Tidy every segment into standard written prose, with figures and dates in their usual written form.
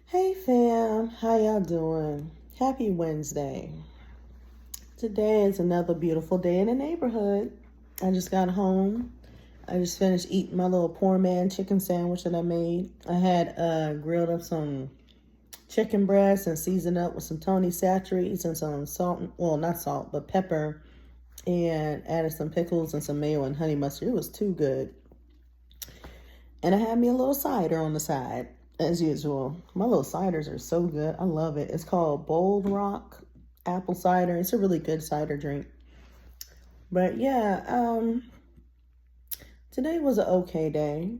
Hey fam, how y'all doing? Happy Wednesday. Today is another beautiful day in the neighborhood. I just got home. I just finished eating my little poor man chicken sandwich that I made. I had grilled up some chicken breast and seasoned up with some Tony Chachere's and some salt, well, not salt, but pepper, and added some pickles and some mayo and honey mustard. It was too good. And I had me a little cider on the side, as usual. My little ciders are so good. I love it. It's called Bold Rock apple cider. It's a really good cider drink. But yeah, today was an okay day.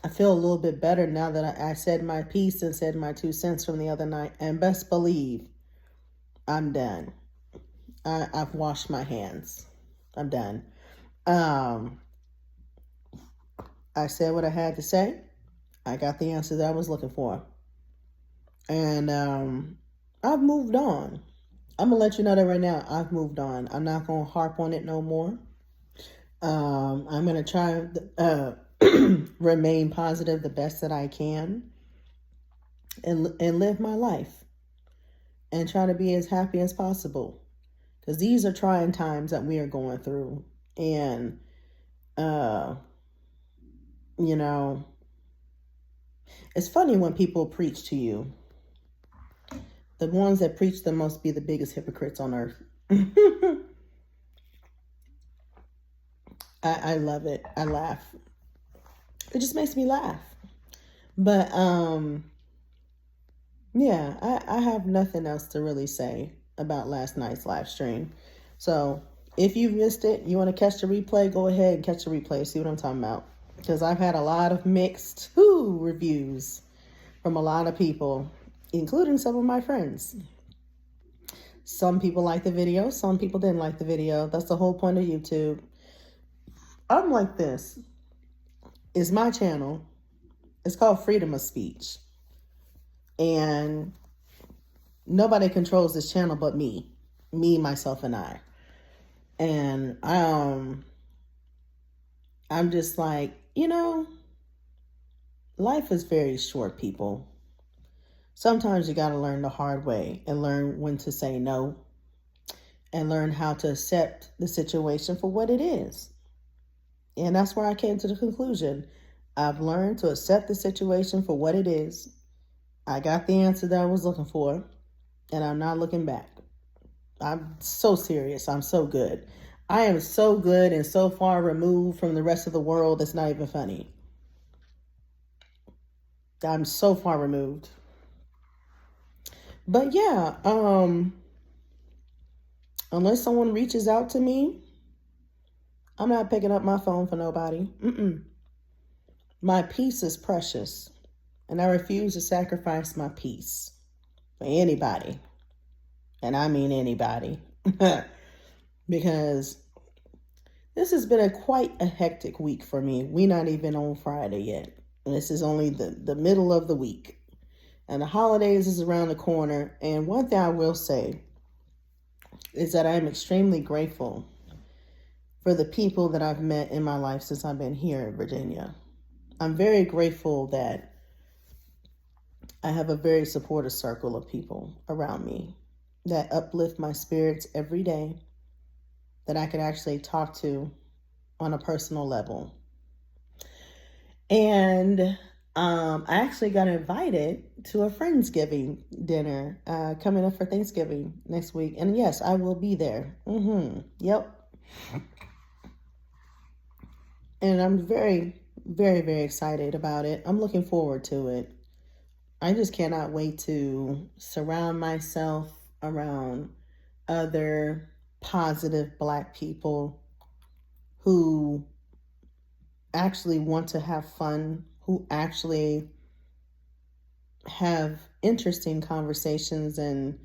I feel a little bit better now that I said my piece and said my 2 cents from the other night. And best believe, I'm done. I've washed my hands. I'm done. I said what I had to say. I got the answer that I was looking for. And I've moved on. I'm going to let you know that right now. I've moved on. I'm not going to harp on it no more. I'm going to try remain positive the best that I can and live my life and try to be as happy as possible. Because these are trying times that we are going through. And, it's funny when people preach to you. The ones that preach the most be the biggest hypocrites on earth. I love it. I laugh. It just makes me laugh. But yeah, I have nothing else to really say about last night's live stream. So if you missed it, you want to catch the replay, go ahead and catch the replay. See what I'm talking about. Because I've had a lot of mixed reviews from a lot of people, including some of my friends. Some people liked the video. Some people didn't like the video. That's the whole point of YouTube. I'm like this. It's my channel. It's called Freedom of Speech. And nobody controls this channel but me. Me, myself, and I. And I'm just like, life is very short, people. Sometimes you got to learn the hard way and learn when to say no and learn how to accept the situation for what it is. And that's where I came to the conclusion. I've learned to accept the situation for what it is. I got the answer that I was looking for, and I'm not looking back. I'm so serious. I'm so good. I am so good and so far removed from the rest of the world, it's not even funny. I'm so far removed. But yeah, unless someone reaches out to me, I'm not picking up my phone for nobody. My peace is precious, and I refuse to sacrifice my peace for anybody. And I mean anybody. Because this has been quite a hectic week for me. We're not even on Friday yet. This is only the middle of the week. And the holidays is around the corner. And one thing I will say is that I am extremely grateful for the people that I've met in my life since I've been here in Virginia. I'm very grateful that I have a very supportive circle of people around me that uplift my spirits every day, that I could actually talk to on a personal level. And I actually got invited to a Friendsgiving dinner coming up for Thanksgiving next week. And yes, I will be there. Yep. And I'm very, very, very excited about it. I'm looking forward to it. I just cannot wait to surround myself around other positive Black people who actually want to have fun, who actually have interesting conversations and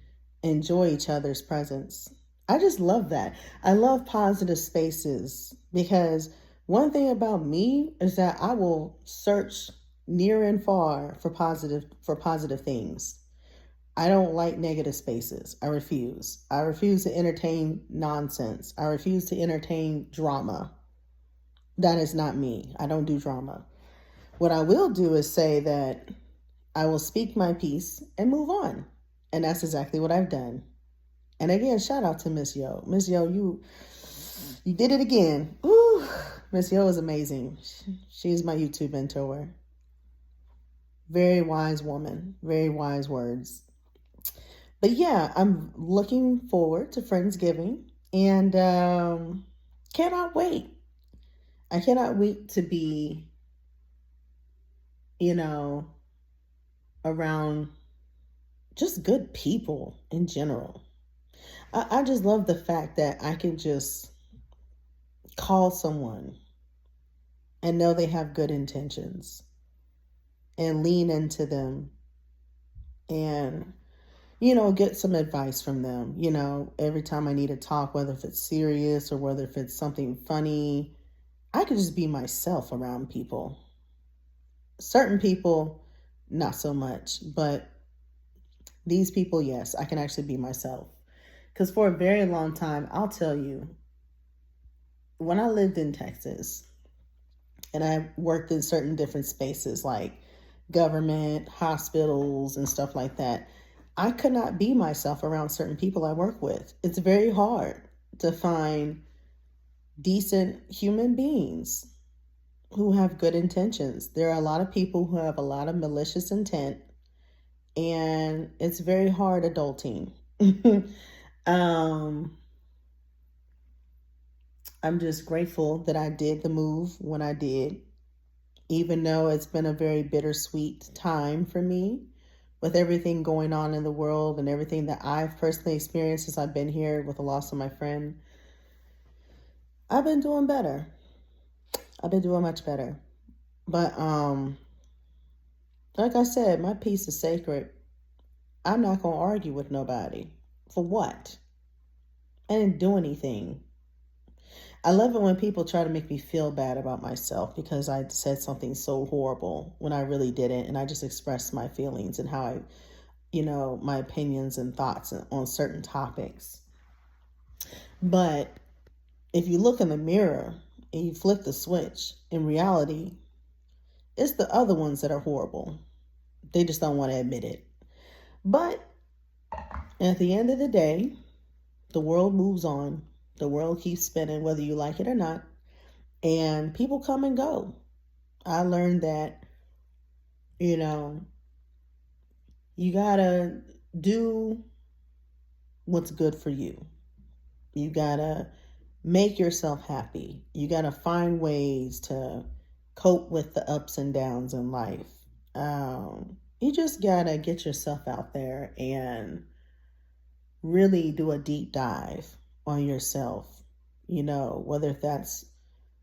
enjoy each other's presence. I just love that. I love positive spaces because one thing about me is that I will search near and far for positive things. I don't like negative spaces. I refuse. I refuse to entertain nonsense. I refuse to entertain drama. That is not me. I don't do drama. What I will do is say that I will speak my piece and move on. And that's exactly what I've done. And again, shout out to Miss Yo. Miss Yo, you did it again. Ooh, Miss Yo is amazing. She's my YouTube mentor. Very wise woman. Very wise words. But yeah, I'm looking forward to Friendsgiving and cannot wait. I cannot wait to be, you know, around just good people in general. I just love the fact that I can just call someone and know they have good intentions and lean into them and, get some advice from them, every time I need to talk, whether if it's serious or whether if it's something funny, I could just be myself around people. Certain people, not so much, but these people, yes, I can actually be myself. Because for a very long time, I'll tell you, when I lived in Texas and I worked in certain different spaces like government, hospitals, and stuff like that, I could not be myself around certain people I work with. It's very hard to find decent human beings who have good intentions. There are a lot of people who have a lot of malicious intent, and it's very hard adulting. I'm just grateful that I did the move when I did, even though it's been a very bittersweet time for me with everything going on in the world and everything that I've personally experienced since I've been here with the loss of my friend. I've been doing better. I've been doing much better. But like I said, my peace is sacred. I'm not going to argue with nobody. For what? I didn't do anything. I love it when people try to make me feel bad about myself because I said something so horrible when I really didn't. And I just expressed my feelings and how my opinions and thoughts on certain topics. But if you look in the mirror and you flip the switch, in reality, it's the other ones that are horrible. They just don't want to admit it. But at the end of the day, the world moves on. The world keeps spinning, whether you like it or not. And people come and go. I learned that, you gotta do what's good for you. You gotta make yourself happy. You gotta find ways to cope with the ups and downs in life. You just gotta get yourself out there and really do a deep dive on yourself, whether that's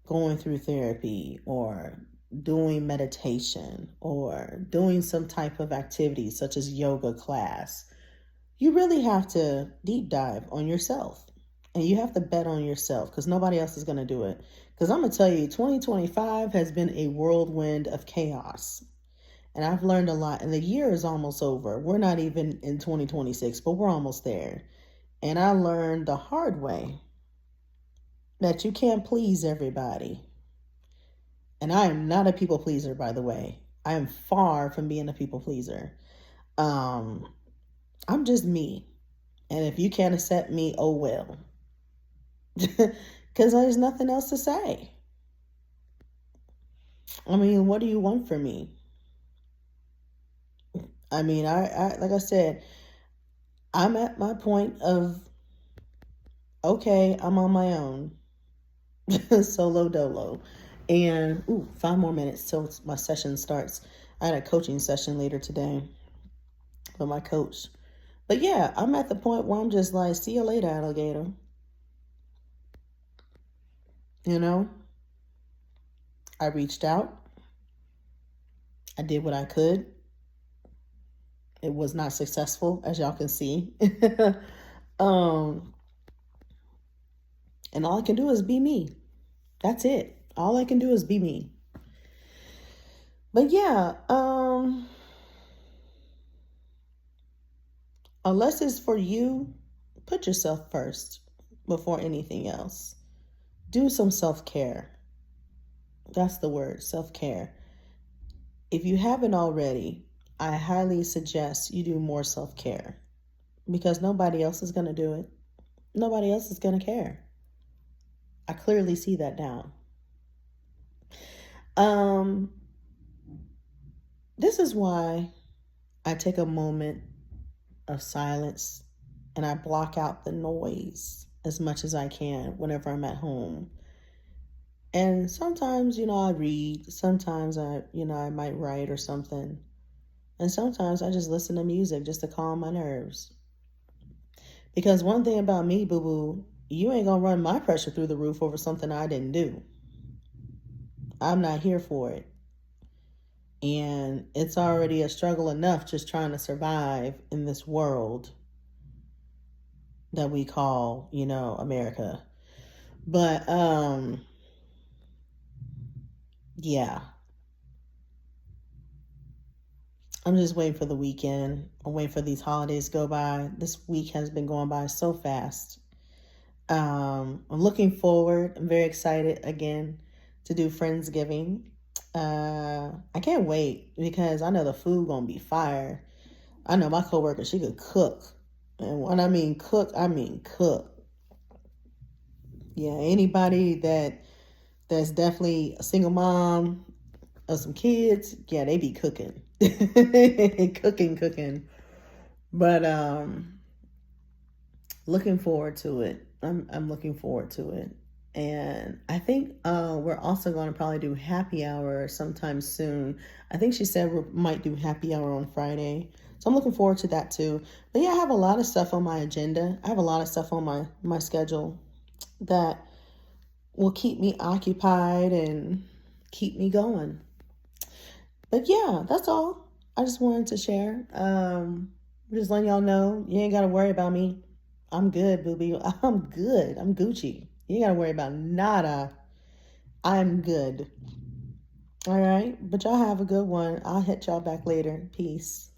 going through therapy or doing meditation or doing some type of activity such as yoga class. You really have to deep dive on yourself and you have to bet on yourself because nobody else is going to do it. Because I'm going to tell you, 2025 has been a whirlwind of chaos. And I've learned a lot, and the year is almost over. We're not even in 2026, but we're almost there. And I learned the hard way that you can't please everybody. And I am not a people pleaser, by the way. I am far from being a people pleaser. I'm just me. And if you can't accept me, oh well. Because there's nothing else to say. I mean, what do you want from me? I mean, I like I said, I'm at my point of, okay, I'm on my own. Solo dolo. And 5 more minutes till my session starts. I had a coaching session later today with my coach. But yeah, I'm at the point where I'm just like, see you later, alligator. I reached out. I did what I could. It was not successful, as y'all can see. And all I can do is be me. That's it. All I can do is be me. But yeah, unless it's for you, put yourself first before anything else. Do some self-care. That's the word, self-care. If you haven't already, I highly suggest you do more self-care because nobody else is going to do it. Nobody else is going to care. I clearly see that now. Um, this is why I take a moment of silence and I block out the noise as much as I can whenever I'm at home. And sometimes, I read, sometimes I might write or something. And sometimes I just listen to music just to calm my nerves. Because one thing about me, boo boo, you ain't gonna run my pressure through the roof over something I didn't do. I'm not here for it. And it's already a struggle enough just trying to survive in this world that we call, America. But yeah. I'm just waiting for the weekend. I'm waiting for these holidays to go by. This week has been going by so fast. I'm looking forward. I'm very excited again to do Friendsgiving. I can't wait because I know the food gonna be fire. I know my coworker, she could cook. And when I mean cook, I mean cook. Yeah, anybody that's definitely a single mom of some kids, yeah, they be cooking. cooking. But looking forward to it. I'm looking forward to it. And I think we're also going to probably do happy hour sometime soon. I think she said we might do happy hour on Friday. So I'm looking forward to that too. But yeah, I have a lot of stuff on my agenda. I have a lot of stuff on my schedule that will keep me occupied and keep me going. But yeah, that's all. I just wanted to share. Just letting y'all know you ain't got to worry about me. I'm good, booby. I'm good. I'm Gucci. You ain't got to worry about nada. I'm good. All right. But y'all have a good one. I'll hit y'all back later. Peace.